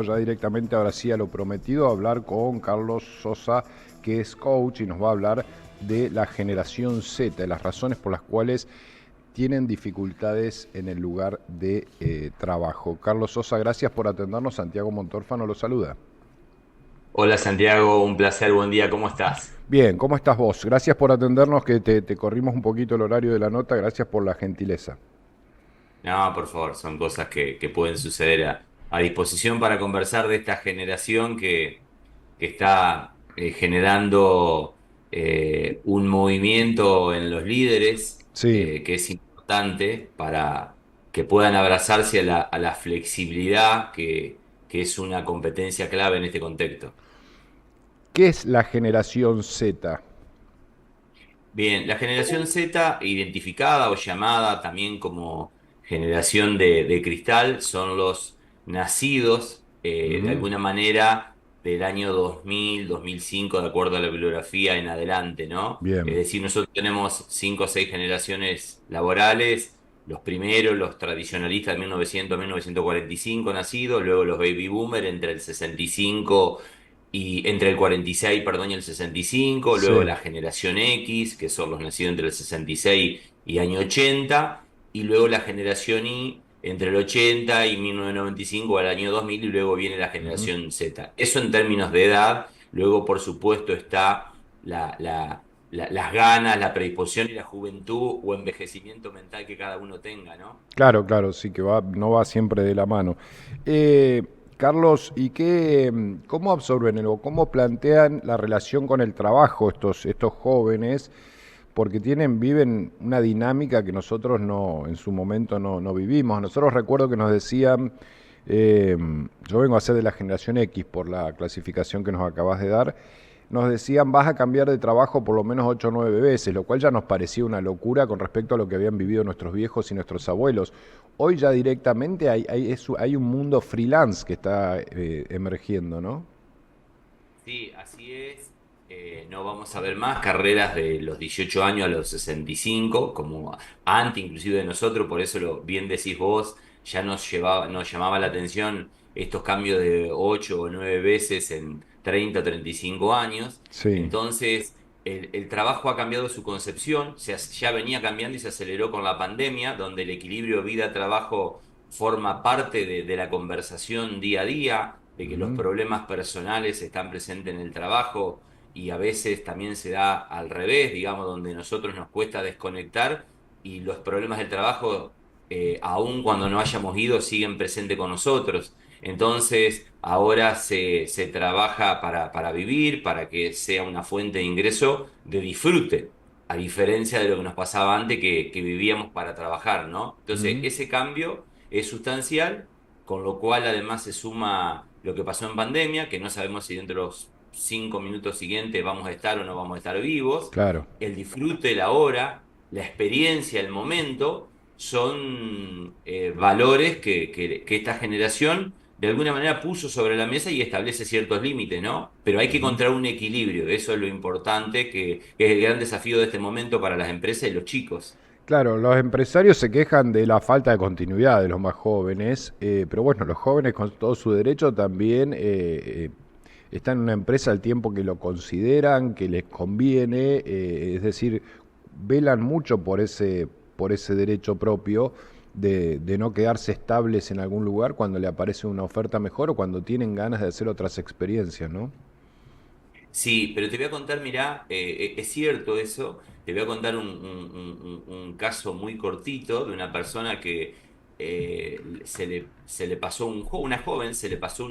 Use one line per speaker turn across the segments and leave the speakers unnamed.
Ya directamente, ahora sí, a lo prometido, hablar con Carlos Sosa, que es coach y nos va a hablar de la generación Z, de las razones por las cuales tienen dificultades en el lugar de trabajo. Carlos Sosa, gracias por atendernos. Santiago Montorfano lo saluda.
Hola Santiago, un placer, buen día, ¿cómo estás?
Bien, ¿cómo estás vos? Gracias por atendernos, que te corrimos un poquito el horario de la nota. Gracias por la gentileza.
No, por favor, son cosas que pueden suceder a disposición para conversar de esta generación que está generando un movimiento en los líderes
Sí,
que es importante para que puedan abrazarse a la flexibilidad que es una competencia clave en este contexto.
¿qué es la generación Z?
Bien, la generación Z, identificada o llamada también como generación de cristal, son los nacidos de
Ujú.
alguna manera del año 2000, 2005, de acuerdo a la bibliografía en adelante, ¿no? Es
Bien.
decir, nosotros tenemos cinco o seis generaciones laborales, los primeros, los tradicionalistas de 1900 a 1945 nacidos, luego los baby boomers entre el 65 y entre el 46, perdón, y el 65, luego
Sí.
la generación X, que son los nacidos entre el 66 y año 80, y luego la generación Y entre el 80 y 1995 al año 2000, y luego viene la
Ujú.
generación Z. Eso en términos de edad. Luego, por supuesto, está las ganas, la predisposición y la juventud o envejecimiento mental que cada uno tenga, ¿no?
Claro, claro, sí que va, no va siempre de la mano. Eh, Carlos, ¿y cómo absorben o cómo plantean la relación con el trabajo estos jóvenes? Porque viven una dinámica que nosotros no, en su momento no vivimos. Nosotros recuerdo que nos decían, eh, yo vengo a ser de la generación X por la clasificación que nos acabas de dar, nos decían vas a cambiar de trabajo por lo menos 8 o 9 veces, lo cual ya nos parecía una locura con respecto a lo que habían vivido nuestros viejos y nuestros abuelos. Hoy ya directamente hay un mundo freelance que está emergiendo, ¿no?
Sí, así es. No vamos a ver más carreras de los 18 años a los 65, como antes inclusive de nosotros, por eso lo bien decís vos, ya nos llamaba la atención estos cambios de 8 o 9 veces en 30 o 35 años.
Sí.
Entonces, el trabajo ha cambiado su concepción, ya venía cambiando y se aceleró con la pandemia, donde el equilibrio vida-trabajo forma parte de la conversación día a día, de que los
Ujú.
problemas personales están presentes en el trabajo y a veces también se da al revés, digamos, donde nosotros nos cuesta desconectar y los problemas del trabajo, aun cuando no hayamos ido, siguen presentes con nosotros. Entonces, ahora se trabaja para vivir, para que sea una fuente de ingreso de disfrute, a diferencia de lo que nos pasaba antes, que vivíamos para trabajar, ¿no? Entonces,
Ujú.
ese cambio es sustancial, con lo cual además se suma lo que pasó en pandemia, que no sabemos si dentro de los 5 minutos siguientes vamos a estar o no vamos a estar vivos.
Claro.
El disfrute, la hora, la experiencia, el momento, son valores que esta generación de alguna manera puso sobre la mesa y establece ciertos límites, ¿no? Pero hay que
Ujú.
encontrar un equilibrio, eso es lo importante, que es el gran desafío de este momento para las empresas y los chicos.
Claro, los empresarios se quejan de la falta de continuidad de los más jóvenes, pero bueno, los jóvenes con todo su derecho también están en una empresa al tiempo que lo consideran, que les conviene, es decir, velan mucho por ese derecho propio de no quedarse estables en algún lugar cuando le aparece una oferta mejor o cuando tienen ganas de hacer otras experiencias, ¿no?
Sí, pero te voy a contar, mirá, es cierto eso, te voy a contar un caso muy cortito de una persona que se le pasó una joven, se le pasó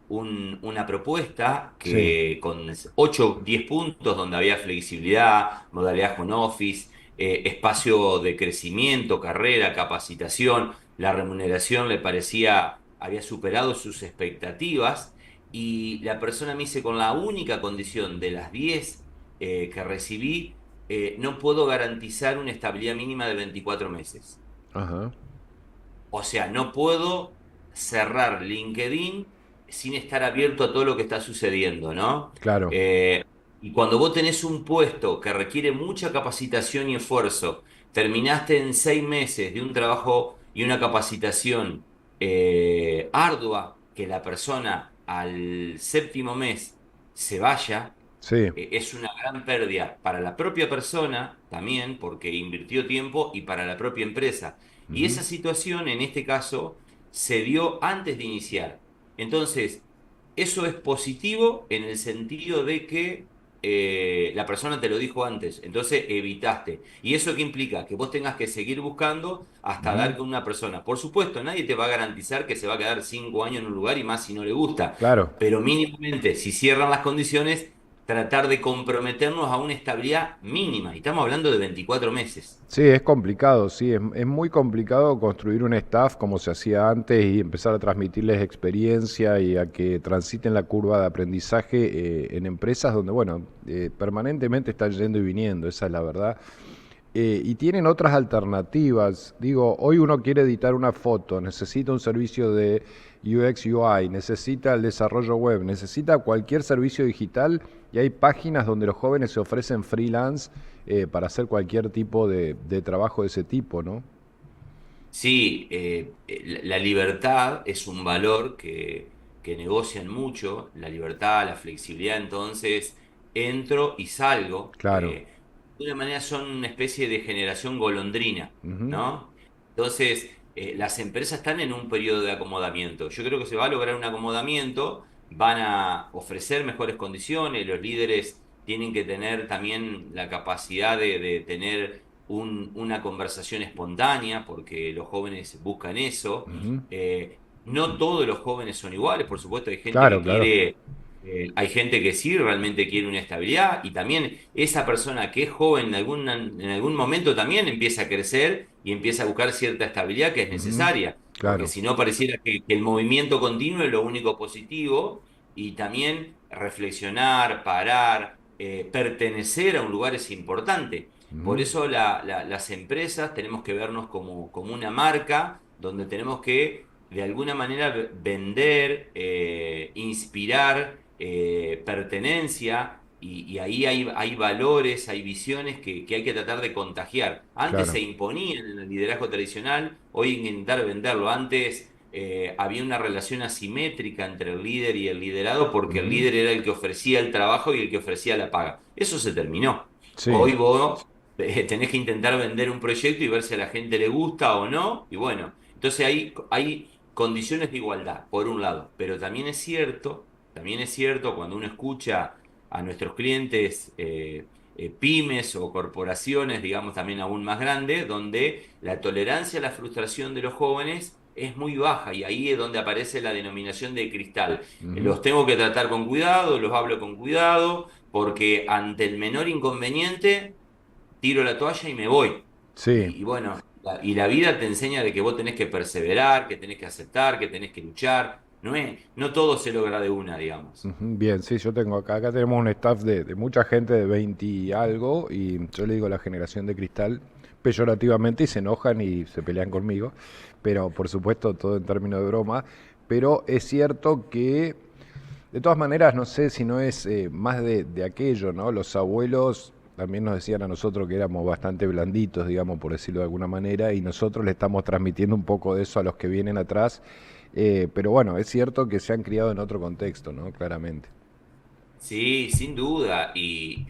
una propuesta
Sí.
que con 8 10 puntos donde había flexibilidad, modalidad home office, espacio de crecimiento, carrera, capacitación, la remuneración le parecía, había superado sus expectativas y la persona me dice, con la única condición de las 10 que recibí, no puedo garantizar una estabilidad mínima de 24 meses.
Ajá.
O sea, no puedo cerrar LinkedIn sin estar abierto a todo lo que está sucediendo, ¿no?
Claro.
Eh, y cuando vos tenés un puesto que requiere mucha capacitación y esfuerzo, terminaste en 6 meses de un trabajo y una capacitación ardua, que la persona al séptimo mes se vaya,
Sí.
es una gran pérdida para la propia persona también, porque invirtió tiempo, y para la propia empresa. Y
Ujú.
esa situación, en este caso, se dio antes de iniciar. Entonces, eso es positivo en el sentido de que la persona te lo dijo antes, entonces evitaste. ¿Y eso qué implica? Que vos tengas que seguir buscando hasta
Ujú.
dar con una persona. Por supuesto, nadie te va a garantizar que se va a quedar 5 años en un lugar, y más si no le gusta,
Claro.
pero mínimamente, si cierran las condiciones, tratar de comprometernos a una estabilidad mínima. Y estamos hablando de 24 meses.
Sí, es complicado, sí, es muy complicado construir un staff como se hacía antes y empezar a transmitirles experiencia y a que transiten la curva de aprendizaje en empresas donde, bueno, permanentemente están yendo y viniendo, esa es la verdad. Y tienen otras alternativas. Digo, hoy uno quiere editar una foto, necesita un servicio de UX UI, necesita el desarrollo web, necesita cualquier servicio digital y hay páginas donde los jóvenes se ofrecen freelance para hacer cualquier tipo de trabajo de ese tipo, ¿no?
Sí, la libertad es un valor que negocian mucho, la libertad, la flexibilidad. Entonces entro y salgo.
Claro.
De una manera son una especie de generación golondrina,
Ujú.
¿no? Entonces, las empresas están en un periodo de acomodamiento. Yo creo que se va a lograr un acomodamiento, van a ofrecer mejores condiciones, los líderes tienen que tener también la capacidad de tener una conversación espontánea, porque los jóvenes buscan eso.
Ujú.
No todos los jóvenes son iguales, por supuesto, hay gente
Claro,
que
claro.
quiere, hay gente que sí realmente quiere una estabilidad, y también esa persona que es joven en algún momento también empieza a crecer y empieza a buscar cierta estabilidad que es
Ujú.
necesaria, porque
Claro.
si no pareciera que el movimiento continuo es lo único positivo. Y también reflexionar, parar, pertenecer a un lugar es importante. Por
Ujú.
eso las empresas tenemos que vernos como una marca donde tenemos que de alguna manera vender, inspirar, pertenencia, y ahí hay valores, hay visiones que hay que tratar de contagiar. Antes
Claro.
se imponían en el liderazgo tradicional, hoy hay que intentar venderlo. Antes había una relación asimétrica entre el líder y el liderado, porque el
Ujú.
líder era el que ofrecía el trabajo y el que ofrecía la paga. Eso se terminó.
Sí.
Hoy vos tenés que intentar vender un proyecto y ver si a la gente le gusta o no. Y bueno, entonces hay condiciones de igualdad, por un lado. Pero también es cierto cuando uno escucha a nuestros clientes, pymes o corporaciones, digamos también aún más grandes, donde la tolerancia a la frustración de los jóvenes es muy baja, y ahí es donde aparece la denominación de cristal.
Ujú.
Los tengo que tratar con cuidado, los hablo con cuidado, porque ante el menor inconveniente tiro la toalla y me voy.
Sí.
Y bueno, y la vida te enseña de que vos tenés que perseverar, que tenés que aceptar, que tenés que luchar. No todo se logra de una, digamos.
Ujú. Bien, sí, yo tengo acá tenemos un staff de mucha gente de 20 y algo, y yo le digo la generación de cristal peyorativamente y se enojan y se pelean conmigo, pero por supuesto todo en términos de broma, pero es cierto que de todas maneras no sé si no es más de aquello, ¿no? Los abuelos también nos decían a nosotros que éramos bastante blanditos, digamos, por decirlo de alguna manera, y nosotros le estamos transmitiendo un poco de eso a los que vienen atrás. Pero bueno, es cierto que se han criado en otro contexto, ¿no? Claramente.
Sí, sin duda. Y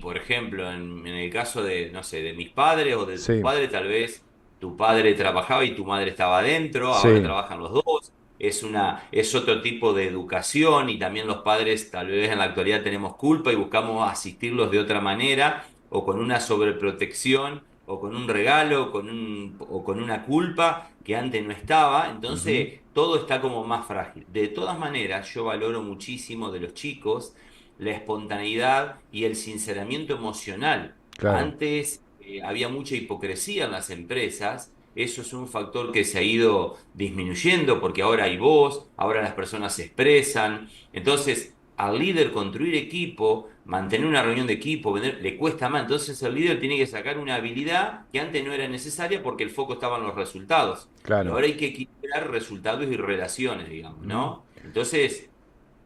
por ejemplo, en el caso de, no sé, de mis padres o de tus
Sí,
padres, tal vez tu padre trabajaba y tu madre estaba adentro, ahora
sí.
trabajan los dos. Es otro tipo de educación, y también los padres tal vez en la actualidad tenemos culpa y buscamos asistirlos de otra manera, o con una sobreprotección, o con un regalo, o con una culpa que antes no estaba.
Ujú.
Entonces todo está como más frágil. De todas maneras, yo valoro muchísimo de los chicos la espontaneidad y el sinceramiento emocional.
Claro.
Antes había mucha hipocresía en las empresas. Eso es un factor que se ha ido disminuyendo, porque ahora hay voz, ahora las personas se expresan. Entonces, al líder construir equipo, mantener una reunión de equipo, le cuesta más. Entonces, el líder tiene que sacar una habilidad que antes no era necesaria, porque el foco estaba en los resultados. Y
Claro.
ahora hay que equilibrar resultados y relaciones, digamos,
Ujú.
¿no? Entonces,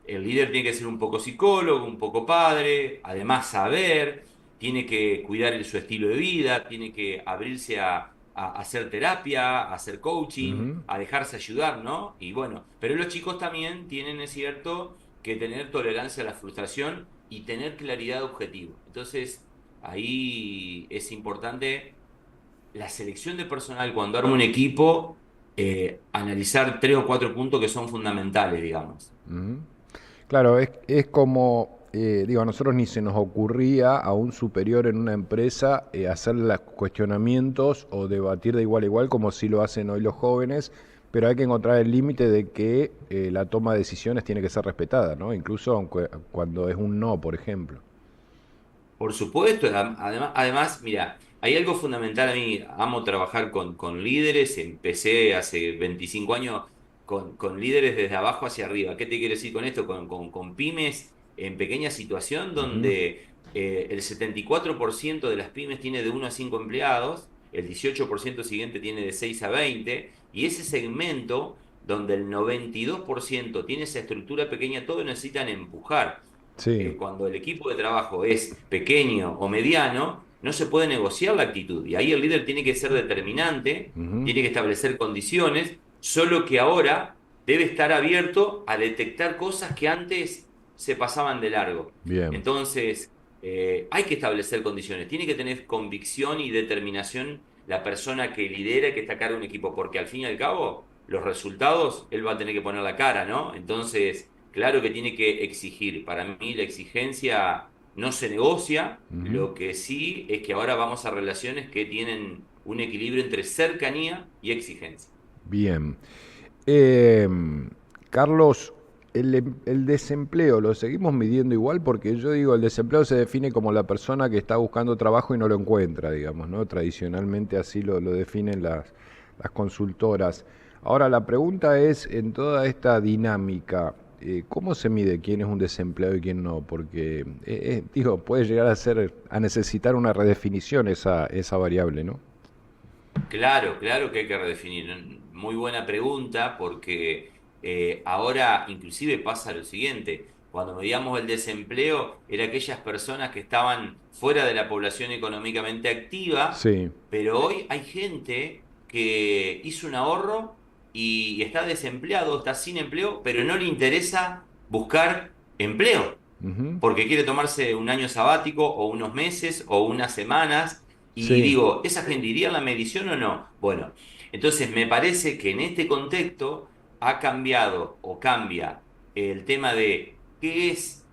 el líder tiene que ser un poco psicólogo, un poco padre, además saber, tiene que cuidar su estilo de vida, tiene que abrirse a hacer terapia, a hacer coaching,
Ujú.
a dejarse ayudar, ¿no? Y bueno, pero los chicos también tienen, es cierto, que tener tolerancia a la frustración y tener claridad de objetivo. Entonces, ahí es importante la selección de personal cuando arma un equipo, analizar 3 o 4 puntos que son fundamentales, digamos.
Ujú. Claro, es como, digo, a nosotros ni se nos ocurría a un superior en una empresa hacer los cuestionamientos o debatir de igual a igual como si lo hacen hoy los jóvenes, pero hay que encontrar el límite de que la toma de decisiones tiene que ser respetada, ¿no? Incluso aunque, cuando es un no, por ejemplo.
Por supuesto, además, mira, hay algo fundamental a mí, amo trabajar con líderes, empecé hace 25 años con líderes desde abajo hacia arriba. ¿Qué te quiero decir con esto? Con pymes en pequeña situación
Ujú.
donde el 74% de las pymes tiene de 1 a 5 empleados, el 18% siguiente tiene de 6 a 20, y ese segmento donde el 92% tiene esa estructura pequeña, todos necesitan empujar.
Sí.
Cuando el equipo de trabajo es pequeño o mediano, no se puede negociar la actitud. Y ahí el líder tiene que ser determinante,
Ujú.
tiene que establecer condiciones, solo que ahora debe estar abierto a detectar cosas que antes se pasaban de largo.
Bien.
Entonces, hay que establecer condiciones, tiene que tener convicción y determinación la persona que lidera, que está a cargo de un equipo, porque al fin y al cabo, los resultados, él va a tener que poner la cara, ¿no? Entonces, claro que tiene que exigir. Para mí la exigencia no se negocia,
Ujú.
lo que sí es que ahora vamos a relaciones que tienen un equilibrio entre cercanía y exigencia.
Bien. Eh, Carlos, el desempleo, ¿lo seguimos midiendo igual? Porque yo digo, el desempleo se define como la persona que está buscando trabajo y no lo encuentra, digamos, ¿no? Tradicionalmente así lo definen las consultoras. Ahora, la pregunta es, en toda esta dinámica, ¿cómo se mide quién es un desempleado y quién no? Porque, digo, puede llegar a necesitar una redefinición esa variable, ¿no?
Claro, claro que hay que redefinir. Muy buena pregunta porque ahora inclusive pasa lo siguiente. Cuando medíamos el desempleo, era aquellas personas que estaban fuera de la población económicamente activa,
Sí.
pero hoy hay gente que hizo un ahorro y está desempleado, está sin empleo, pero no le interesa buscar empleo
Ujú.
porque quiere tomarse un año sabático o unos meses o unas semanas. Y
Sí.
digo, ¿esa gente iría a la medición o no? Bueno, entonces me parece que en este contexto ha cambiado o cambia el tema de qué es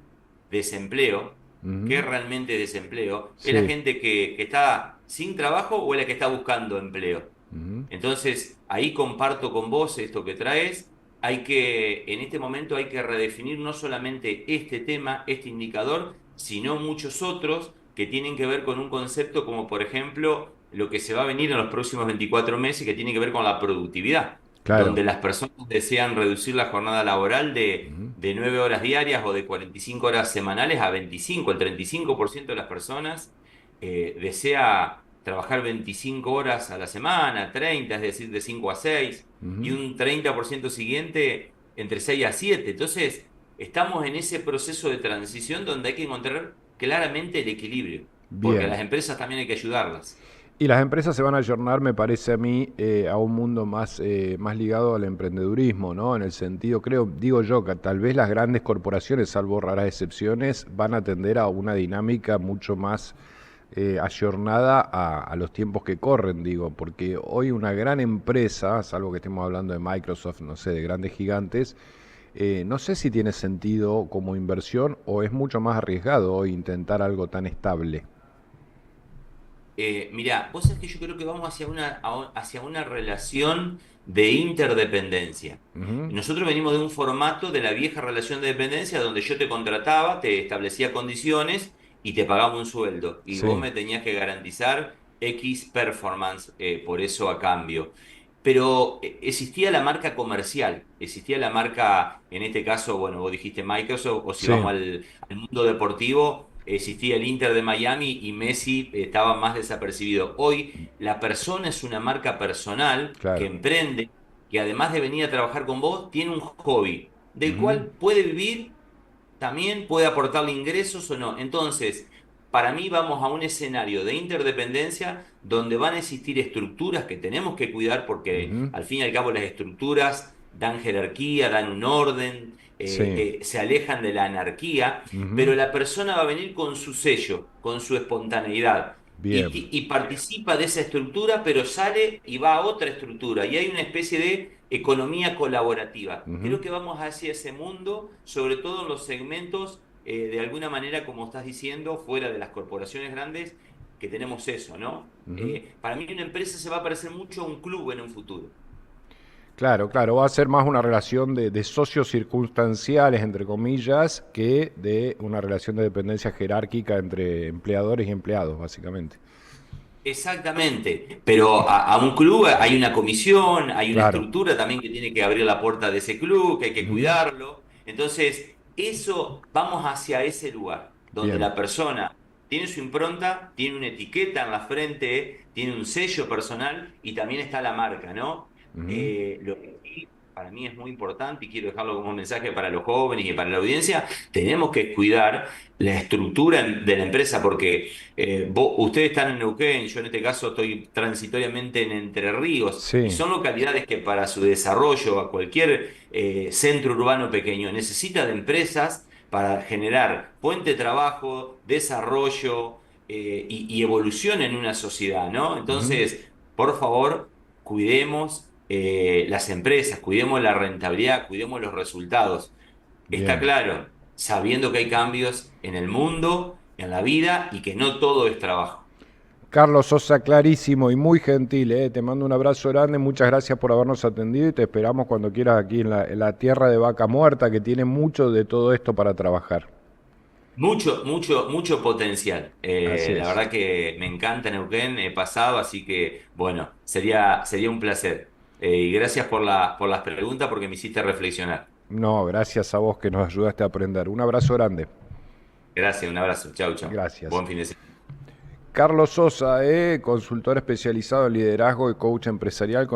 desempleo, qué
Ujú.
realmente es desempleo. ¿Es la
Sí.
gente que está sin trabajo o es la que está buscando empleo?
Ujú.
Entonces, ahí comparto con vos esto que traes. En este momento hay que redefinir no solamente este tema, este indicador, sino muchos otros que tienen que ver con un concepto como, por ejemplo, lo que se va a venir en los próximos 24 meses, que tiene que ver con la productividad,
Claro.
donde las personas desean reducir la jornada laboral
Ujú.
de 9 horas diarias o de 45 horas semanales a 25. El 35% de las personas desea trabajar 25 horas a la semana, 30, es decir, de 5 a 6, y
Ujú.
un 30% siguiente entre 6 a 7. Entonces, estamos en ese proceso de transición donde hay que encontrar claramente el equilibrio, porque a
Bien.
las empresas también hay que ayudarlas.
Y las empresas se van a ayornar, me parece a mí, a un mundo más ligado al emprendedurismo, ¿no? En el sentido, creo, digo yo, que tal vez las grandes corporaciones, salvo raras excepciones, van a tender a una dinámica mucho más ayornada a los tiempos que corren, digo, porque hoy una gran empresa, salvo que estemos hablando de Microsoft, no sé, de grandes gigantes, no sé si tiene sentido como inversión o es mucho más arriesgado hoy intentar algo tan estable.
Mirá, vos sabés que yo creo que vamos hacia una relación de interdependencia.
Ujú.
Nosotros venimos de un formato de la vieja relación de dependencia donde yo te contrataba, te establecía condiciones y te pagaba un sueldo. Y vos
Sí.
me tenías que garantizar X performance, por eso a cambio. Pero existía la marca comercial, existía la marca, en este caso, bueno, vos dijiste Microsoft, o si
Sí.
vamos al mundo deportivo, existía el Inter de Miami y Messi estaba más desapercibido. Hoy la persona es una marca personal que
Claro.
emprende, que además de venir a trabajar con vos, tiene un hobby del
Ujú.
cual puede vivir, también puede aportarle ingresos o no. Entonces, para mí vamos a un escenario de interdependencia donde van a existir estructuras que tenemos que cuidar porque
Ujú.
al fin y al cabo las estructuras dan jerarquía, dan un orden,
Sí,
se alejan de la anarquía,
ujú.
pero la persona va a venir con su sello, con su espontaneidad.
Bien.
Y participa de esa estructura, pero sale y va a otra estructura. Y hay una especie de economía colaborativa.
Ujú.
Creo que vamos hacia ese mundo, sobre todo en los segmentos, de alguna manera, como estás diciendo, fuera de las corporaciones grandes, que tenemos eso, ¿no?
Ujú.
Para mí una empresa se va a parecer mucho a un club en un futuro.
Claro, claro, va a ser más una relación de socios circunstanciales, entre comillas, que de una relación de dependencia jerárquica entre empleadores y empleados, básicamente.
Exactamente, pero a un club hay una comisión, hay una
Claro.
estructura también que tiene que abrir la puerta de ese club, que hay que
Ujú.
cuidarlo. Entonces, eso, vamos hacia ese lugar, donde
Bien.
la persona tiene su impronta, tiene una etiqueta en la frente, tiene un sello personal y también está la marca, ¿no?
Ujú.
Lo que sí para mí es muy importante y quiero dejarlo como un mensaje para los jóvenes y para la audiencia, tenemos que cuidar la estructura de la empresa porque ustedes están en Neuquén, yo en este caso estoy transitoriamente en Entre Ríos, y
Sí.
son localidades que para su desarrollo a cualquier centro urbano pequeño necesita de empresas para generar fuente de trabajo, desarrollo y evolución en una sociedad, ¿no?
Ujú.
Entonces, por favor, cuidemos las empresas, cuidemos la rentabilidad, cuidemos los resultados. Está
Bien.
claro, sabiendo que hay cambios en el mundo, en la vida y que no todo es trabajo.
Carlos Sosa, clarísimo y muy gentil, ¿eh? Te mando un abrazo grande, muchas gracias por habernos atendido y te esperamos cuando quieras aquí en la tierra de Vaca Muerta, que tiene mucho de todo esto para trabajar.
Mucho, mucho, mucho potencial.
Así
La
es.
verdad que me encanta Neuquén, he pasado, así que bueno, sería un placer. Y gracias por las preguntas porque me hiciste reflexionar.
No, gracias a vos que nos ayudaste a aprender. Un abrazo grande.
Gracias, un abrazo. Chau, chau.
Gracias.
Buen fin de semana.
Carlos Sosa, consultor especializado en liderazgo y coach empresarial.